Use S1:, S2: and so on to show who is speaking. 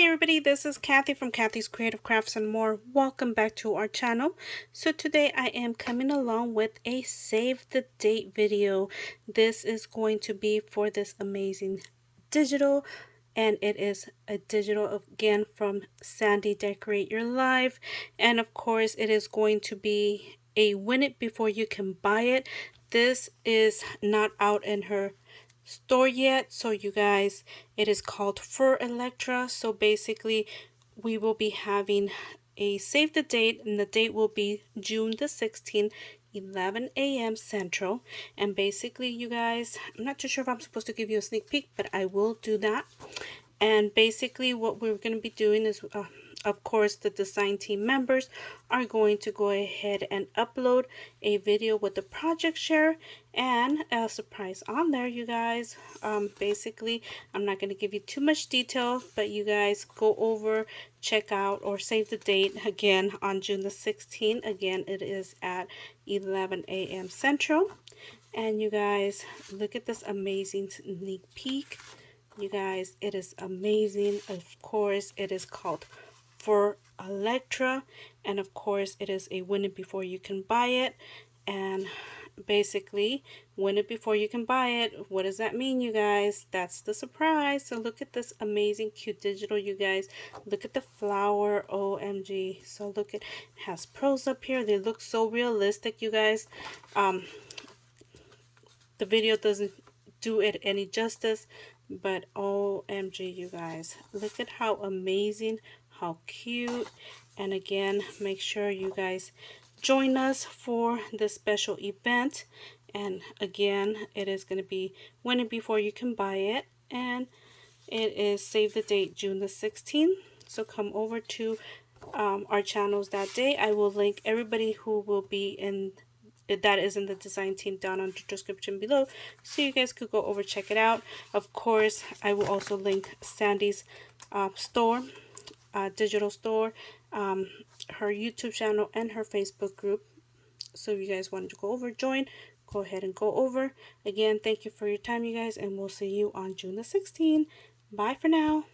S1: everybody, this is Kathy from Kathy's Creative Crafts and more. Welcome back to our channel. So today I am coming along with a save the date video. This is going to be for this amazing digital, and it is a digital again from Sandy Decorate Your Life, and of course it is going to be a win it before you can buy it. This is not out in her store yet, so you guys, it is called For Electra. So basically we will be having a save the date, and the date will be June the 16th, 11 a.m. Central. And basically, you guys, I'm not too sure if I'm supposed to give you a sneak peek, but I will do that. And basically what we're going to be doing is of course the design team members are going to go ahead and upload a video with the project share and a surprise on there, you guys. Basically I'm not going to give you too much detail, but you guys go over, check out, or save the date again on June the 16th. Again, it is at 11 a.m. Central. And you guys, look at this amazing sneak peek. You guys, it is amazing. Of course, it is called For Electra, and of course it is a win it before you can buy it. And basically, win it before you can buy it, what does that mean, you guys? That's the surprise. So look at this amazing cute digital, you guys. Look at the flower, OMG. So look, it has pros up here. They look so realistic, you guys. The video doesn't do it any justice, but OMG, you guys, look at how amazing, how cute. And again, make sure you guys join us for this special event. And again, it is going to be win it before you can buy it, and it is save the date June the 16th. So come over to our channels that day. I will link everybody who will be in that is in the design team down on the description below, so you guys could go over, check it out. Of course, I will also link Sandy's store, digital store, her YouTube channel, and her Facebook group. So if you guys wanted to go over, join, go ahead and go over. Again, thank you for your time, you guys, and we'll see you on June the 16th. Bye for now.